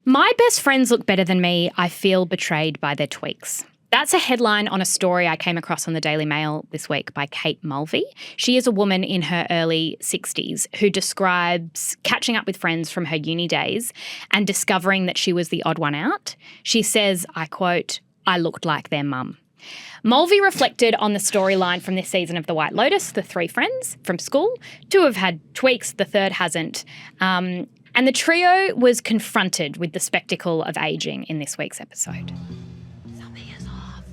My best friends look better than me. I feel betrayed by their tweaks. That's a headline on a story I came across on the Daily Mail this week by Kate Mulvey. She is a woman in her early 60s who describes catching up with friends from her uni days and discovering that she was the odd one out. She says, I quote, "I looked like their mum." Mulvey reflected on the storyline from this season of The White Lotus, the three friends from school. Two have had tweaks, the third hasn't. And the trio was confronted with the spectacle of ageing in this week's episode. Something is off.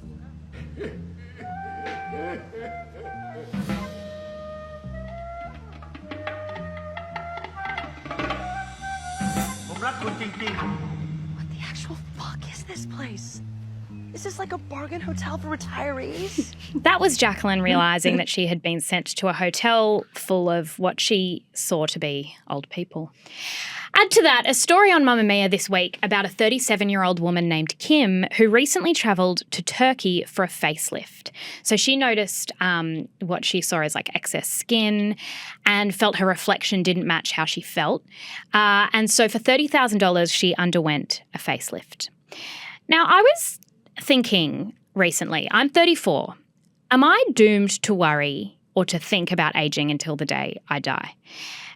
What the actual fuck is this place? Is this like a bargain hotel for retirees? That was Jacqueline realising that she had been sent to a hotel full of what she saw to be old people. Add to that a story on Mamamia this week about a 37-year-old woman named Kim who recently travelled to Turkey for a facelift. So she noticed what she saw as like excess skin and felt her reflection didn't match how she felt. And so for $30,000, she underwent a facelift. Now, I was thinking recently, I'm 34. Am I doomed to worry or to think about ageing until the day I die?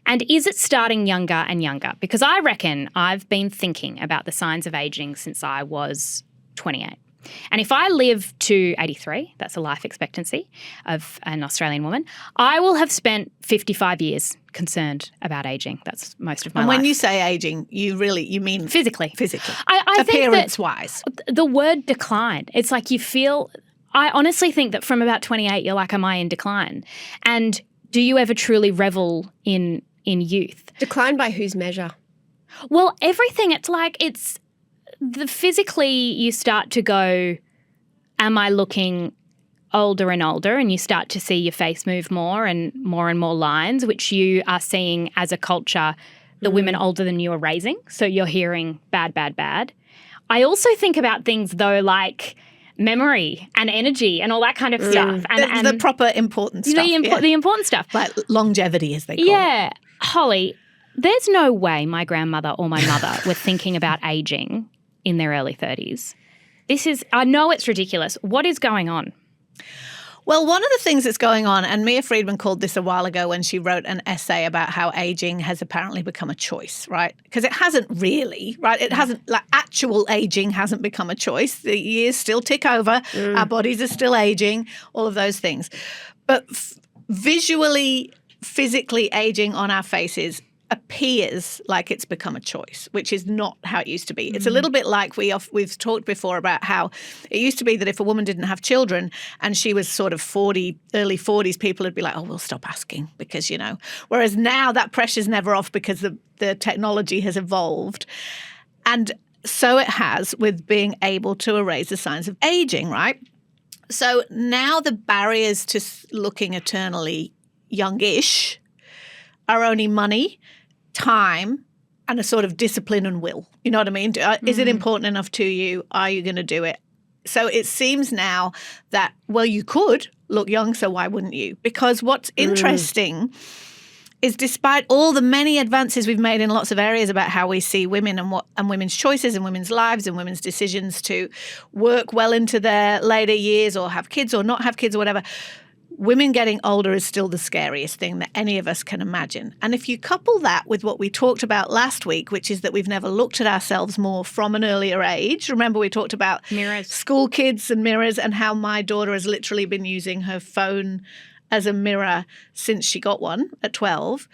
And is it starting younger and younger? Because I reckon I've been thinking about the signs of ageing since I was 28. And if I live to 83, that's a life expectancy of an Australian woman, I will have spent 55 years concerned about ageing. That's most of my life. And when you say ageing, you mean physically. Physically. I appearance-wise. The word decline, it's like you feel, I honestly think that from about 28, you're like, am I in decline? And do you ever truly revel in youth? Decline by whose measure? Well, everything. It's like physically you start to go, am I looking older and older? And you start to see your face move more and more lines, which you are seeing as a culture, the women older than you are raising. So you're hearing bad, bad, bad. I also think about things though like memory and energy and all that kind of stuff. And the proper important stuff. The important stuff. Like longevity, as they call it. Yeah. Holly, there's no way my grandmother or my mother were thinking about ageing in their early 30s. I know it's ridiculous. What is going on? Well, one of the things that's going on, and Mia Freedman called this a while ago when she wrote an essay about how ageing has apparently become a choice, right? Because it hasn't really, right? It hasn't, like actual ageing hasn't become a choice. The years still tick over. Our bodies are still aging, all of those things. But visually, physically aging on our faces appears like it's become a choice, which is not how it used to be. It's a little bit like we've talked before about how it used to be that if a woman didn't have children and she was sort of 40, early 40s, people would be like, oh, we'll stop asking because, whereas now that pressure's never off because the technology has evolved. And so it has with being able to erase the signs of aging, right? So now the barriers to looking eternally youngish are only money, time, and a sort of discipline and will. You know what I mean? Is it important enough to you? Are you going to do it? So it seems now that, well, you could look young, so why wouldn't you? Because what's interesting is despite all the many advances we've made in lots of areas about how we see women and women's choices and women's lives and women's decisions to work well into their later years or have kids or not have kids or whatever, women getting older is still the scariest thing that any of us can imagine. And if you couple that with what we talked about last week, which is that we've never looked at ourselves more from an earlier age. Remember we talked about mirrors, school kids and mirrors, and how my daughter has literally been using her phone as a mirror since she got one at 12.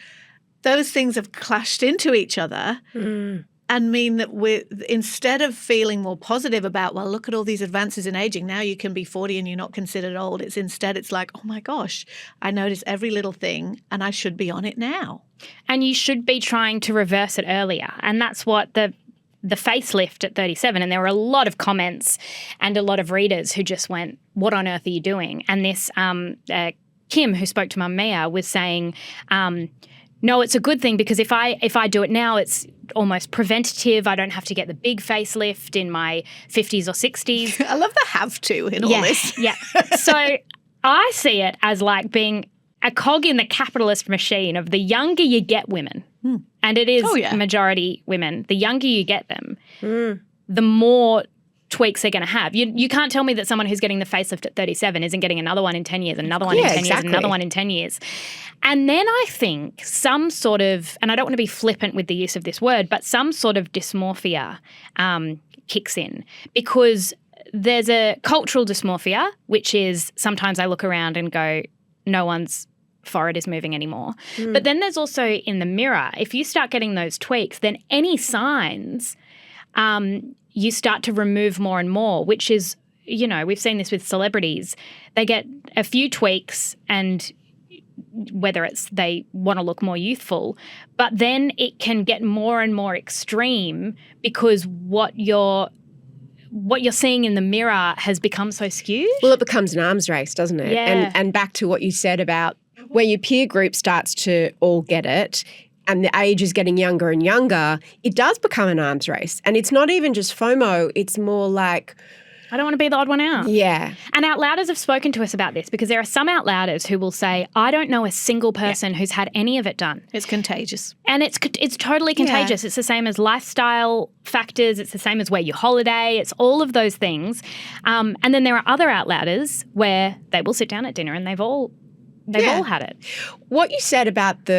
Those things have clashed into each other and mean that instead of feeling more positive about, well, look at all these advances in aging, now you can be 40 and you're not considered old. It's like, oh my gosh, I notice every little thing and I should be on it now. And you should be trying to reverse it earlier. And that's what the facelift at 37, and there were a lot of comments and a lot of readers who just went, what on earth are you doing? And this Kim, who spoke to Mamamia, was saying, no, it's a good thing because if I do it now, it's almost preventative. I don't have to get the big facelift in my 50s or 60s. I love the have to in all this. Yeah. So I see it as like being a cog in the capitalist machine of the younger you get women, and it is majority women, the younger you get them, the more tweaks they're going to have. You can't tell me that someone who's getting the facelift at 37 isn't getting another one in 10 years, another one in 10 years, another one in 10 years. And then I think some sort of, and I don't want to be flippant with the use of this word, but some sort of dysmorphia kicks in, because there's a cultural dysmorphia, which is sometimes I look around and go, no one's forehead is moving anymore. But then there's also in the mirror, if you start getting those tweaks, then any signs you start to remove more and more, which is, you know, we've seen this with celebrities. They get a few tweaks, and whether it's they want to look more youthful, but then it can get more and more extreme because what you're seeing in the mirror has become so skewed. Well, it becomes an arms race, doesn't it? Yeah. And back to what you said about where your peer group starts to all get it, and the age is getting younger and younger, it does become an arms race. And it's not even just FOMO, it's more like, I don't want to be the odd one out. Yeah. And Outlouders have spoken to us about this, because there are some Outlouders who will say, I don't know a single person who's had any of it done. It's contagious. And it's totally contagious. It's the same as lifestyle factors. It's the same as where you holiday. It's all of those things. And then there are other Outlouders where they will sit down at dinner and they've all had it. What you said about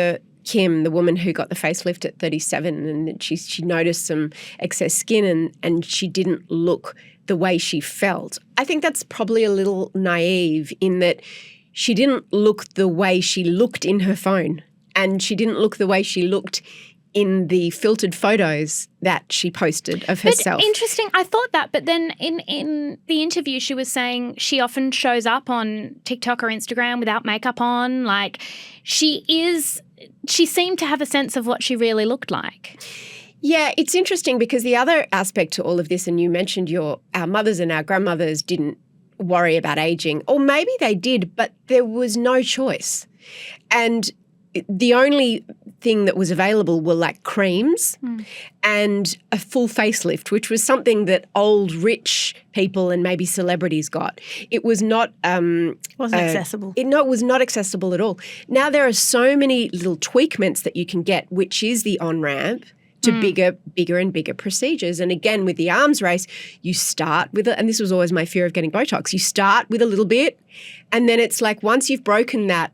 Kim, the woman who got the facelift at 37, and she noticed some excess skin and she didn't look the way she felt. I think that's probably a little naive, in that she didn't look the way she looked in her phone, and she didn't look the way she looked in the filtered photos that she posted of herself. But interesting. I thought that, but then in the interview she was saying she often shows up on TikTok or Instagram without makeup on. Like, she seemed to have a sense of what she really looked like. Yeah, it's interesting, because the other aspect to all of this, and you mentioned our mothers and our grandmothers didn't worry about aging, or maybe they did, but there was no choice. And the only thing that was available were like creams and a full facelift, which was something that old rich people and maybe celebrities got. It was not Wasn't accessible. It was not accessible at all. Now there are so many little tweakments that you can get, which is the on-ramp to bigger and bigger procedures. And again, with the arms race, you start with it, and this was always my fear of getting Botox. You start with a little bit, and then it's like once you've broken that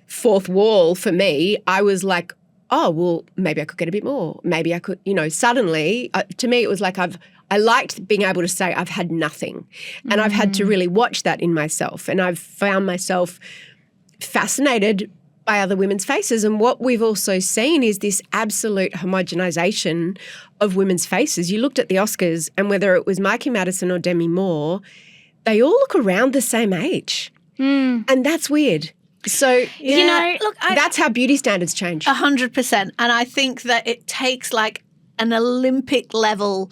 fourth wall, for me, I was like, oh, well, maybe I could get a bit more. Maybe I could, suddenly, to me, it was like I liked being able to say I've had nothing. And I've had to really watch that in myself. And I've found myself fascinated by other women's faces. And what we've also seen is this absolute homogenization of women's faces. You looked at the Oscars, and whether it was Mikey Madison or Demi Moore, they all look around the same age. And that's weird. So, that's how beauty standards change. 100%. And I think that it takes like an Olympic level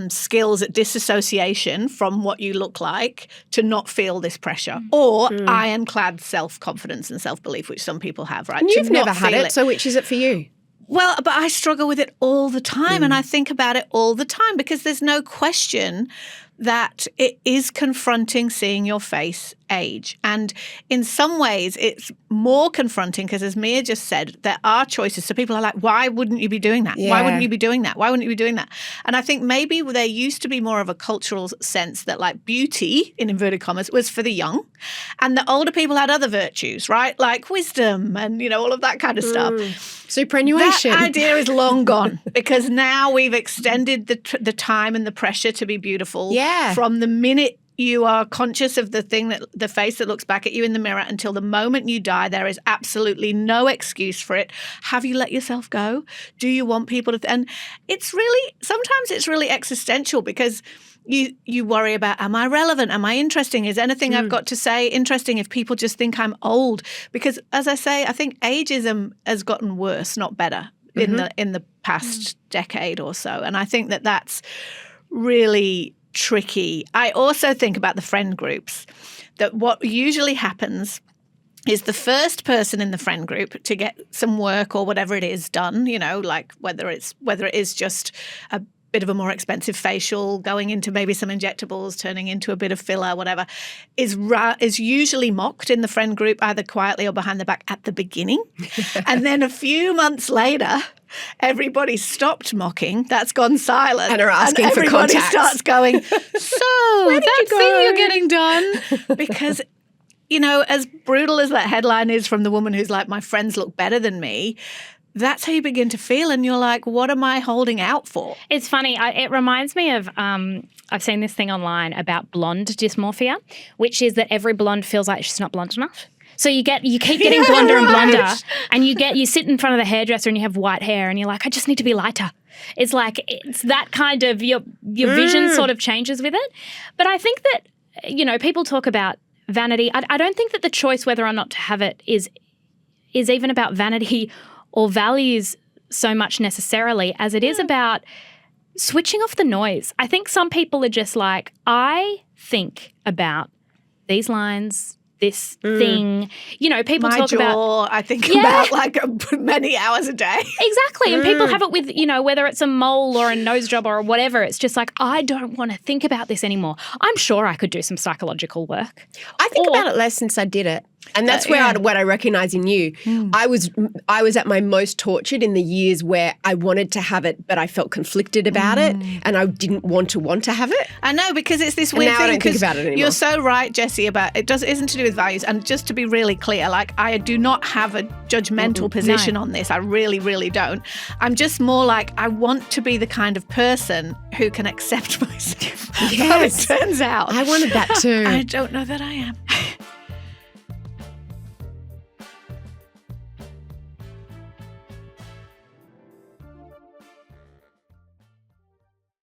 skills at disassociation from what you look like to not feel this pressure, or ironclad self-confidence and self-belief, which some people have, right? And you've never had it, so which is it for you? Well, but I struggle with it all the time, and I think about it all the time, because there's no question that it is confronting seeing your face age. And in some ways, it's more confronting because, as Mia just said, there are choices. So people are like, why wouldn't you be doing that? Yeah. Why wouldn't you be doing that? Why wouldn't you be doing that? And I think maybe there used to be more of a cultural sense that like beauty, in inverted commas, was for the young. And the older people had other virtues, right? Like wisdom and, all of that kind of stuff. Superannuation. That idea is long gone, because now we've extended the time and the pressure to be beautiful from the minute you are conscious of the face that looks back at you in the mirror until the moment you die. There is absolutely no excuse for it. Have you let yourself go? Do you want people to? And sometimes it's really existential, because you worry about, am I relevant? Am I interesting? Is anything I've got to say interesting if people just think I'm old? Because as I say, I think ageism has gotten worse, not better, in the past decade or so. And I think that that's really tricky. I also think about the friend groups, that what usually happens is the first person in the friend group to get some work or whatever it is done, like whether it is just a bit of a more expensive facial, going into maybe some injectables, turning into a bit of filler, whatever, is usually mocked in the friend group, either quietly or behind the back at the beginning. And then a few months later, everybody stopped mocking. That's gone silent. And are asking for everybody contacts. starts going, so that thing you're getting done. Because, you know, as brutal as that headline is from the woman who's like, my friends look better than me, that's how you begin to feel, and you're like, what am I holding out for? It's funny. It reminds me of I've seen this thing online about blonde dysmorphia, which is that every blonde feels like she's not blonde enough. So you keep getting blonder and blonder, and you sit in front of the hairdresser and you have white hair, and you're like, I just need to be lighter. It's like it's that kind of your vision sort of changes with it. But I think that, you know, people talk about vanity. I don't think that the choice whether or not to have it is even about vanity or values so much necessarily as it is about switching off the noise. I think some people are just like, I think about these lines, this thing. You know, people talk about... I think about like many hours a day. Exactly. And people have it with, you know, whether it's a mole or a nose job or whatever, it's just like, I don't want to think about this anymore. I'm sure I could do some psychological work. I think about it less since I did it. And that's what I recognise in you. I was at my most tortured in the years where I wanted to have it, but I felt conflicted about it, and I didn't want to have it. I know, because it's this weird now thing. I don't think about it anymore. You're so right, Jessie, about it isn't to do with values. And just to be really clear, like, I do not have a judgmental position on this. I really, really don't. I'm just more like, I want to be the kind of person who can accept myself. Yes. But it turns out I wanted that too. I don't know that I am.